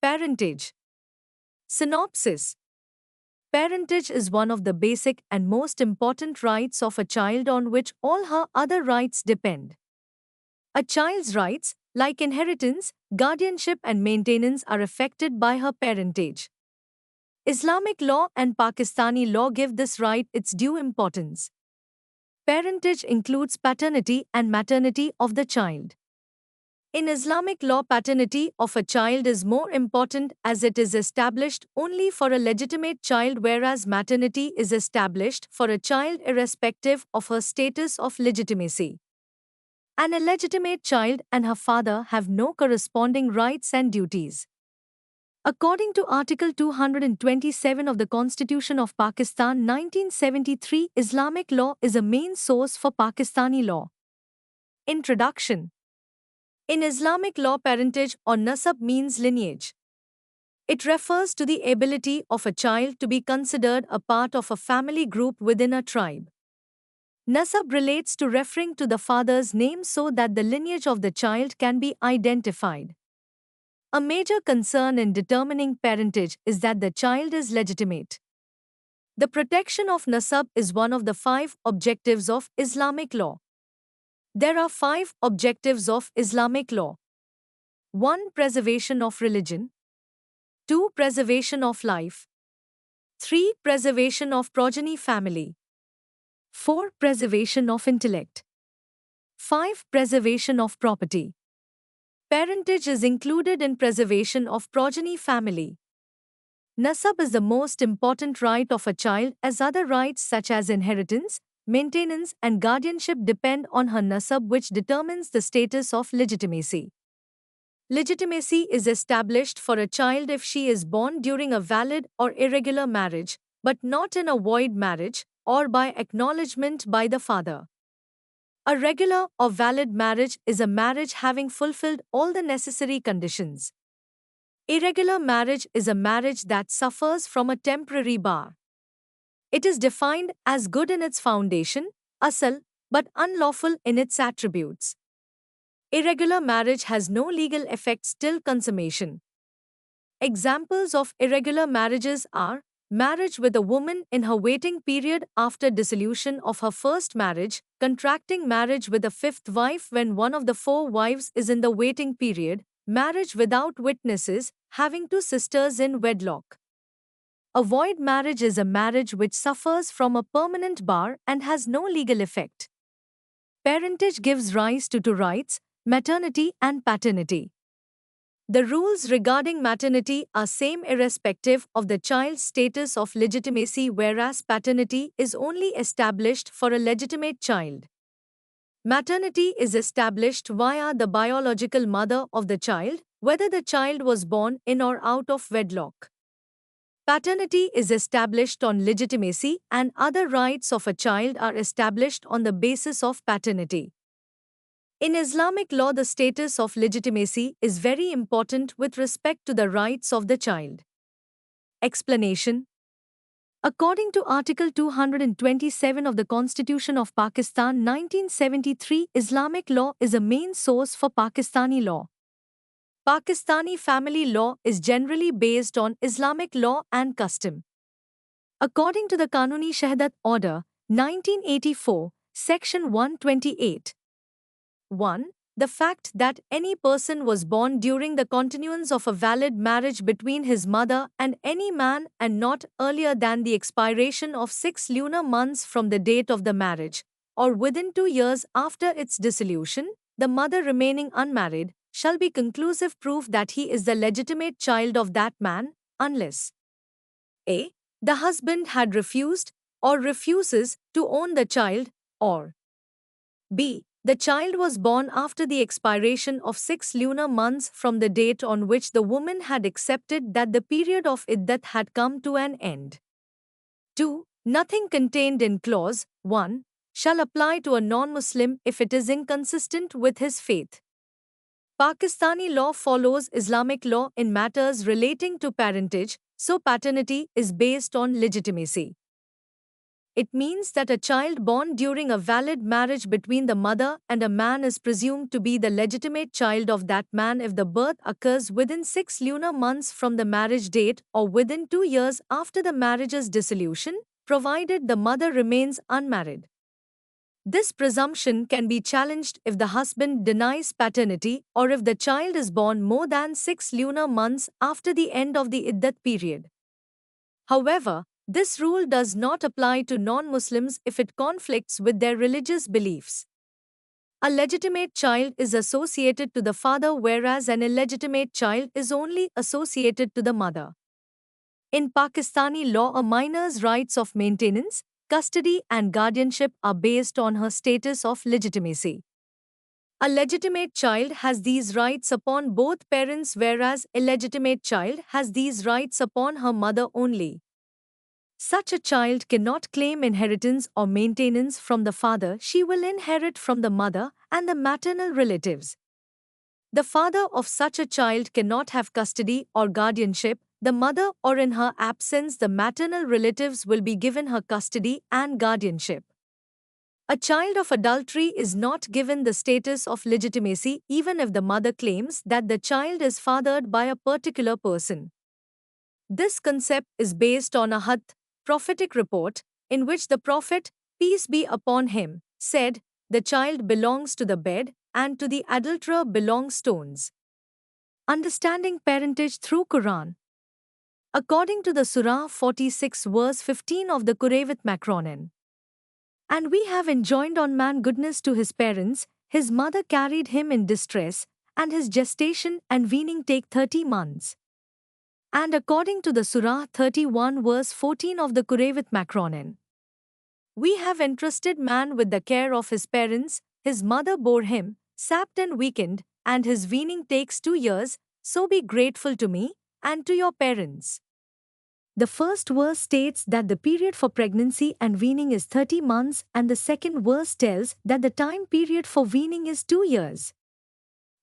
Parentage. Synopsis. Parentage is one of the basic and most important rights of a child on which all her other rights depend. A child's rights, like inheritance, guardianship, and maintenance, are affected by her parentage. Islamic law and Pakistani law give this right its due importance. Parentage includes paternity and maternity of the child. In Islamic law, paternity of a child is more important as it is established only for a legitimate child, whereas maternity is established for a child irrespective of her status of legitimacy. An illegitimate child and her father have no corresponding rights and duties. According to Article 227 of the Constitution of Pakistan 1973, Islamic law is a main source for Pakistani law. Introduction. In Islamic law, parentage or nasab means lineage. It refers to the ability of a child to be considered a part of a family group within a tribe. Nasab relates to referring to the father's name so that the lineage of the child can be identified. A major concern in determining parentage is that the child is legitimate. The protection of nasab is one of the 5 objectives of Islamic law. There are 5 objectives of Islamic law. 1. Preservation of religion. 2. Preservation of life. 3. Preservation of progeny family. 4. Preservation of intellect. 5. Preservation of property. Parentage is included in preservation of progeny family. Nasab is the most important right of a child, as other rights such as inheritance, maintenance, and guardianship depend on her nasab, which determines the status of legitimacy. Legitimacy is established for a child if she is born during a valid or irregular marriage, but not in a void marriage, or by acknowledgement by the father. A regular or valid marriage is a marriage having fulfilled all the necessary conditions. Irregular marriage is a marriage that suffers from a temporary bar. It is defined as good in its foundation, asal, but unlawful in its attributes. Irregular marriage has no legal effects till consummation. Examples of irregular marriages are marriage with a woman in her waiting period after dissolution of her first marriage, contracting marriage with a fifth wife when one of the 4 wives is in the waiting period, marriage without witnesses, having 2 sisters in wedlock. A void marriage is a marriage which suffers from a permanent bar and has no legal effect. Parentage gives rise to 2 rights, maternity and paternity. The rules regarding maternity are same irrespective of the child's status of legitimacy, whereas paternity is only established for a legitimate child. Maternity is established via the biological mother of the child, whether the child was born in or out of wedlock. Paternity is established on legitimacy, and other rights of a child are established on the basis of paternity. In Islamic law, the status of legitimacy is very important with respect to the rights of the child. Explanation. According to Article 227 of the Constitution of Pakistan 1973, Islamic law is a main source for Pakistani law. Pakistani family law is generally based on Islamic law and custom. According to the Kanuni Shahadat Order, 1984, Section 128. 1. The fact that any person was born during the continuance of a valid marriage between his mother and any man and not earlier than the expiration of 6 lunar months from the date of the marriage, or within 2 years after its dissolution, the mother remaining unmarried, shall be conclusive proof that he is the legitimate child of that man, unless a. the husband had refused or refuses to own the child, or b. the child was born after the expiration of 6 lunar months from the date on which the woman had accepted that the period of iddat had come to an end. 2. Nothing contained in clause 1 shall apply to a non-Muslim if it is inconsistent with his faith. Pakistani law follows Islamic law in matters relating to parentage, so paternity is based on legitimacy. it means that a child born during a valid marriage between the mother and a man is presumed to be the legitimate child of that man if the birth occurs within 6 lunar months from the marriage date or within 2 years after the marriage's dissolution, provided the mother remains unmarried. This presumption can be challenged if the husband denies paternity or if the child is born more than 6 lunar months after the end of the iddat period. However, this rule does not apply to non-Muslims if it conflicts with their religious beliefs. A legitimate child is associated to the father whereas an illegitimate child is only associated to the mother. In Pakistani law, a minor's rights of maintenance, custody and guardianship are based on her status of legitimacy. A legitimate child has these rights upon both parents whereas illegitimate child has these rights upon her mother only. Such a child cannot claim inheritance or maintenance from the father. She will inherit from the mother and the maternal relatives. The father of such a child cannot have custody or guardianship. The mother, or in her absence, the maternal relatives will be given her custody and guardianship. A child of adultery is not given the status of legitimacy even if the mother claims that the child is fathered by a particular person. This concept is based on a hadith, prophetic report, in which the Prophet, peace be upon him, said, "The child belongs to the bed, and to the adulterer belong stones." Understanding parentage through Quran. According to the Surah 46 verse 15 of the Qurayvat Macronin, "And we have enjoined on man goodness to his parents, his mother carried him in distress, and his gestation and weaning take 30 months. And according to the Surah 31 verse 14 of the Qurayvat Macronin, "We have entrusted man with the care of his parents, his mother bore him, sapped and weakened, and his weaning takes 2 years, so be grateful to me, and to your parents." The first verse states that the period for pregnancy and weaning is 30 months and the second verse tells that the time period for weaning is 2 years.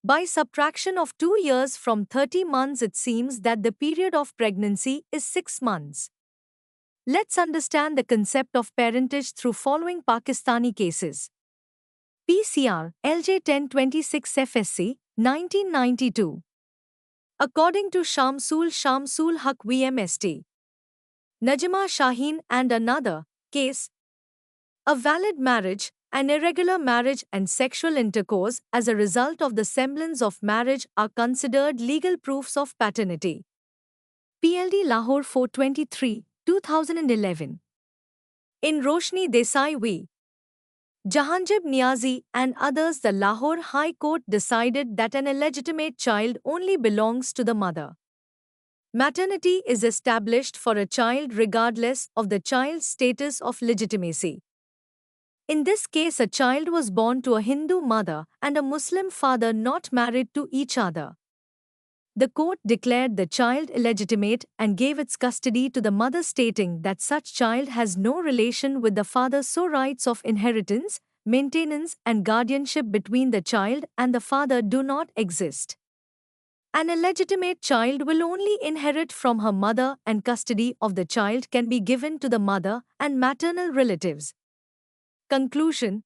By subtraction of 2 years from 30 months, it seems that the period of pregnancy is 6 months. Let's understand the concept of parentage through following Pakistani cases. PCR, LJ 1026 FSC, 1992. According to Shamsul Haq VMST, Najma Shaheen and another case, a valid marriage, an irregular marriage and sexual intercourse as a result of the semblance of marriage are considered legal proofs of paternity. PLD Lahore 423, 2011. In Roshni Desai v. Jahanjib Niazi and others, the Lahore High Court decided that an illegitimate child only belongs to the mother. Maternity is established for a child regardless of the child's status of legitimacy. In this case, a child was born to a Hindu mother and a Muslim father not married to each other. The court declared the child illegitimate and gave its custody to the mother, stating that such child has no relation with the father, so rights of inheritance, maintenance and guardianship between the child and the father do not exist. An illegitimate child will only inherit from her mother and custody of the child can be given to the mother and maternal relatives. Conclusion.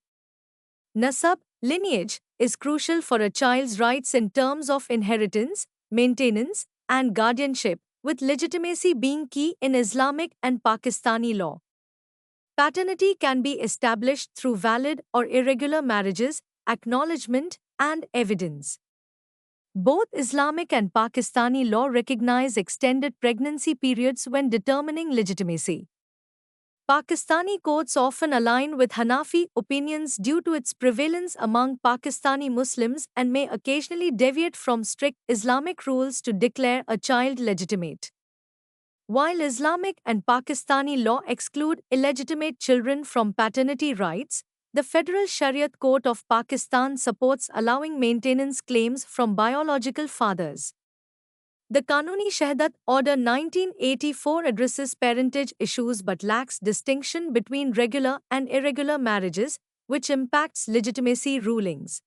Nasab, lineage, is crucial for a child's rights in terms of inheritance, maintenance, and guardianship, with legitimacy being key in Islamic and Pakistani law. Paternity can be established through valid or irregular marriages, acknowledgement, and evidence. Both Islamic and Pakistani law recognize extended pregnancy periods when determining legitimacy. Pakistani courts often align with Hanafi opinions due to its prevalence among Pakistani Muslims and may occasionally deviate from strict Islamic rules to declare a child legitimate. While Islamic and Pakistani law exclude illegitimate children from paternity rights, the Federal Shariat Court of Pakistan supports allowing maintenance claims from biological fathers. The Kanuni Shahadat Order 1984 addresses parentage issues but lacks distinction between regular and irregular marriages, which impacts legitimacy rulings.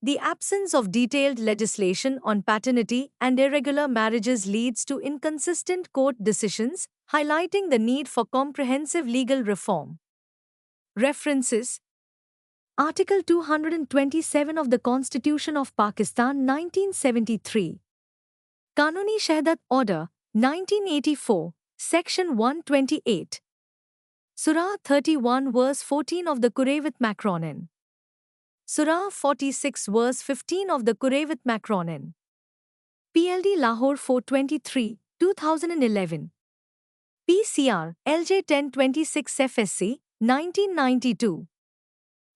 The absence of detailed legislation on paternity and irregular marriages leads to inconsistent court decisions, highlighting the need for comprehensive legal reform. References: Article 227 of the Constitution of Pakistan 1973. Kanuni Shahadat Order 1984, Section 128. Surah 31 verse 14 of the Kuravit Macronin. Surah 46 verse 15 of the Kuravit Macronin. PLD Lahore 423, 2011. PCR, LJ 1026 FSC, 1992.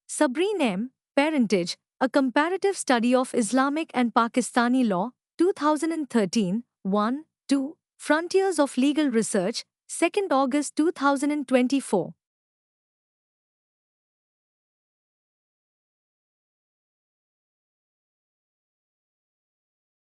Sabreen M., Parentage, A Comparative Study of Islamic and Pakistani Law, 2013, 1, 2, Frontiers of Legal Research, 2 August 2024.